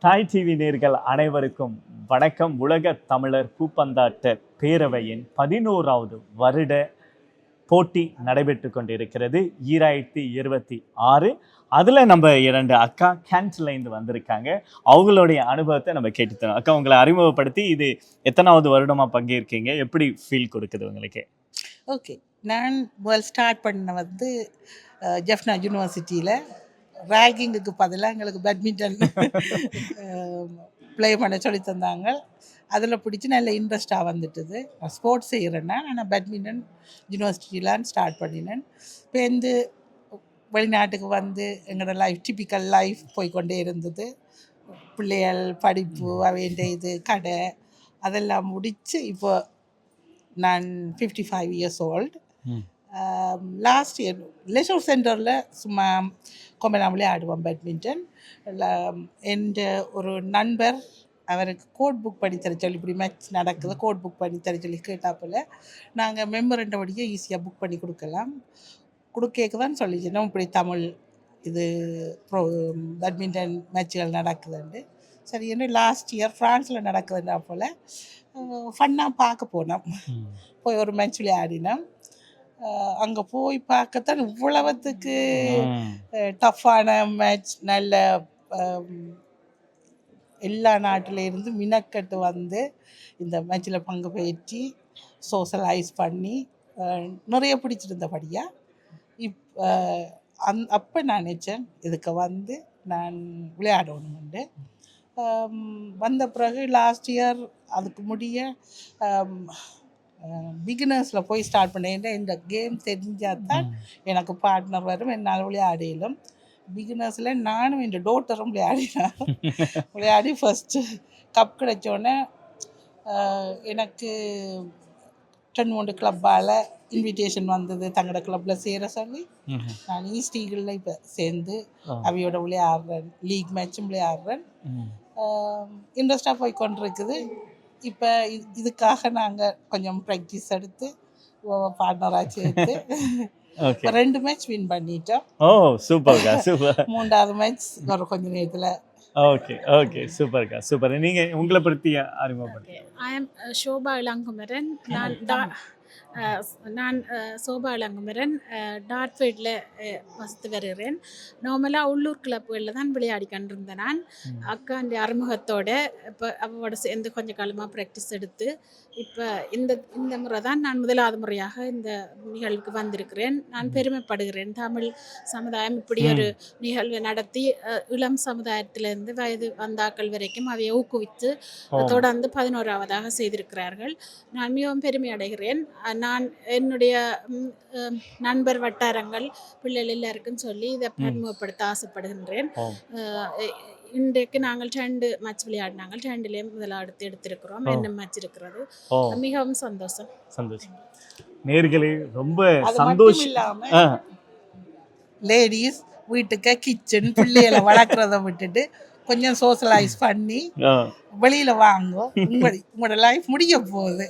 தாய் டிவி நேர்கள் அனைவருக்கும் வணக்கம். உலக தமிழர் பூப்பந்தாட்ட பேரவையின் 11வது வருட போட்டி நடைபெற்று கொண்டிருக்கிறது 2026. அதில் நம்ம 2 அக்கா கேன்ட்லேருந்து வந்திருக்காங்க. அவங்களுடைய அனுபவத்தை நம்ம கேட்டுத்தரோம். அக்கா, உங்களை அறிமுகப்படுத்தி இது எத்தனாவது வருடமாக பங்கேற்கீங்க, எப்படி ஃபீல் கொடுக்குது உங்களுக்கு? ஓகே, நான் ஸ்டார்ட் பண்ண ஜெஃப்னா யூனிவர்சிட்டியில் ரேகிங்குக்கு பதிலாக எங்களுக்கு பேட்மிண்டன் ப்ளே பண்ண சொல்லி தந்தாங்க. அதில் பிடிச்சி நல்ல இன்ட்ரெஸ்டாக வந்துட்டுது. நான் ஸ்போர்ட்ஸ் செய்கிறேன்னா நான் பேட்மிண்டன் யூனிவர்சிட்டியிலான்னு ஸ்டார்ட் பண்ணினேன். இப்போ வெளிநாட்டுக்கு எங்களோட டிப்பிக்கல் லைஃப் போய்கொண்டே இருந்தது. பிள்ளைகள் படிப்பு அவைன்ற இது கடை அதெல்லாம் முடித்து இப்போ நான் 55 years old. Last year leisure சென்டரில் சும்மா கொம்பனாமலே ஆடுவோம் பேட்மிண்டன். எந்த ஒரு நண்பர் அவருக்கு கோட் புக் பண்ணி தர சொல்லி, இப்படி மேட்ச் நடக்குது கோட் புக் பண்ணி தர சொல்லி கேட்டாப்பில் நாங்கள் மெம்பர்ன்றபடியே ஈஸியாக புக் பண்ணி கொடுக்கேக்கு தான் சொல்லிச்சோம். இப்படி தமிழ் இது பேட்மிண்டன் மேட்சுகள் நடக்குதுண்டு. சரி, என்ன லாஸ்ட் இயர் ஃப்ரான்ஸில் நடக்குதுன்னா போல் ஃபன்னாக பார்க்க போனோம். போய் ஒரு மேட்ச் விளையாடினோம். அங்கே போய் பார்க்கத்தான் இவ்வளவுத்துக்கு டஃப்பான மேட்ச். நல்ல எல்லா நாட்டிலேருந்து மினக்கட்டு இந்த மேட்சில் பங்கு பெற்றி சோஷலைஸ் பண்ணி நிறைய பிடிச்சிருந்தபடியாக அப்போ நான் நினச்சேன் இதுக்கு நான் விளையாடணும்ண்டு. வந்த பிறகு லாஸ்ட் இயர் அதுக்கு முடிய பிகினர்ஸில் போய் ஸ்டார்ட் பண்ணேன். இந்த கேம் தெரிஞ்சால் தான் எனக்கு பார்ட்னர் வரும், என்னால் விளையாடிலும். பிகினர்ஸில் நானும் என் டோட்டரும் விளையாடி ஃபஸ்ட்டு கப் கிடைச்சோன்னே எனக்கு 2 கிளப்பால் இன்விடேஷன் வந்தது தங்களோட கிளப்பில் சேர சொல்லி. நான் ஈஸ்ட் ஈகிளில் இப்போ சேர்ந்து அவையோட விளையாடுறேன், லீக் மேட்சும் விளையாடுறேன். இன்ட்ரெஸ்டாக போய் கொண்டிருக்குது. இப்போ இதுக்காக நாங்கள் கொஞ்சம் ப்ராக்டிஸ் எடுத்து பார்ட்னராக சேர்த்து 2 மேட்ச் வின் பண்ணிட்டோம். ஓ, சூப்பர்க்கா, சூப்பர். 3வது மேட்ச் ஒரு கொஞ்ச நேரத்தில். ஓகே ஓகே, சூப்பர்க்கா, சூப்பர். நீங்கள் உங்களை பற்றி அறிமுகப்படுத்தி. I am Shobha Ilangumaran. நான் சோபா இளங்குமரன் டார்ட்ஃபீல்டில் வசித்து வருகிறேன். நார்மலாக உள்ளூர் கிளப்புகளில் தான் விளையாடி கொண்டிருந்தேன். நான் அக்காண்ட அறிமுகத்தோடு இப்போ அவரோட சேர்ந்து கொஞ்சம் காலமாக ப்ராக்டிஸ் எடுத்து இப்போ இந்த முறை தான் நான் 1வது முறையாக இந்த நிகழ்வுக்கு வந்திருக்கிறேன். நான் பெருமைப்படுகிறேன். தமிழ் சமுதாயம் இப்படி ஒரு நிகழ்வை நடத்தி இளம் சமுதாயத்திலிருந்து வயது வந்தாக்கள் வரைக்கும் அதை ஊக்குவித்து தொடர்ந்து 11வதாக செய்திருக்கிறார்கள். நான் மிகவும் பெருமை அடைகிறேன். நான் என்னுடைய நண்பர் வட்டாரங்கள் பிள்ளைகள் எல்லாருக்கும் சொல்லி இதை பன்முகப்படுத்த ஆசைப்படுகின்றேன். இன்றைக்கு நாங்கள் 2 மேட்ச் விளையாடினாங்க. 2லேயும் முதலாவது எடுத்திருக்கிறோம். என்ன மேட்ச் இருக்கிறது. மிகவும் சந்தோஷம். நேர்களே, ரொம்ப சந்தோஷம். இல்லாமல் லேடிஸ் வீட்டுக்கு கிச்சன் பிள்ளைகளை வளர்க்குறத விட்டுட்டு கொஞ்சம் சோஷலைஸ் பண்ணி வெளியில வாங்க. உங்களோட லைஃப் முடிய போகுது.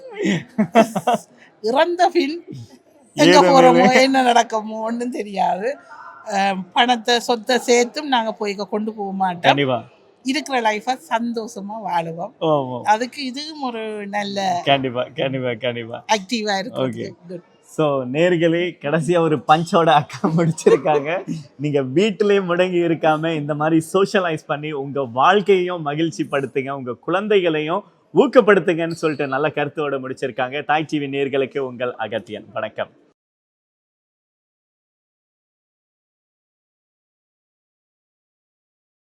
இறந்த பின் எங்க போறோமோ என்ன நடக்குமோ ஒன்றும் தெரியாது. பணத்தை சொத்தை சேர்த்தும் நாங்க போய் கொண்டு போக மாட்டோம். இருக்கிற லைஃபை சந்தோஷமா வாழுவோம். அதுக்கு இதுவும் ஒரு நல்ல ஆக்டிவா இருக்கு. ஸோ நேர்களே, கடைசியாக ஒரு பஞ்சோட அக்கா முடிச்சிருக்காங்க. நீங்கள் வீட்டிலே முடங்கி இருக்காம இந்த மாதிரி சோஷலைஸ் பண்ணி உங்கள் வாழ்க்கையையும் மகிழ்ச்சி படுத்துங்க, உங்கள் குழந்தைகளையும் ஊக்கப்படுத்துங்கன்னு சொல்லிட்டு நல்ல கருத்தோடு முடிச்சிருக்காங்க. தாய் டிவி நேர்களுக்கு உங்கள் அகத்தியன் வணக்கம்.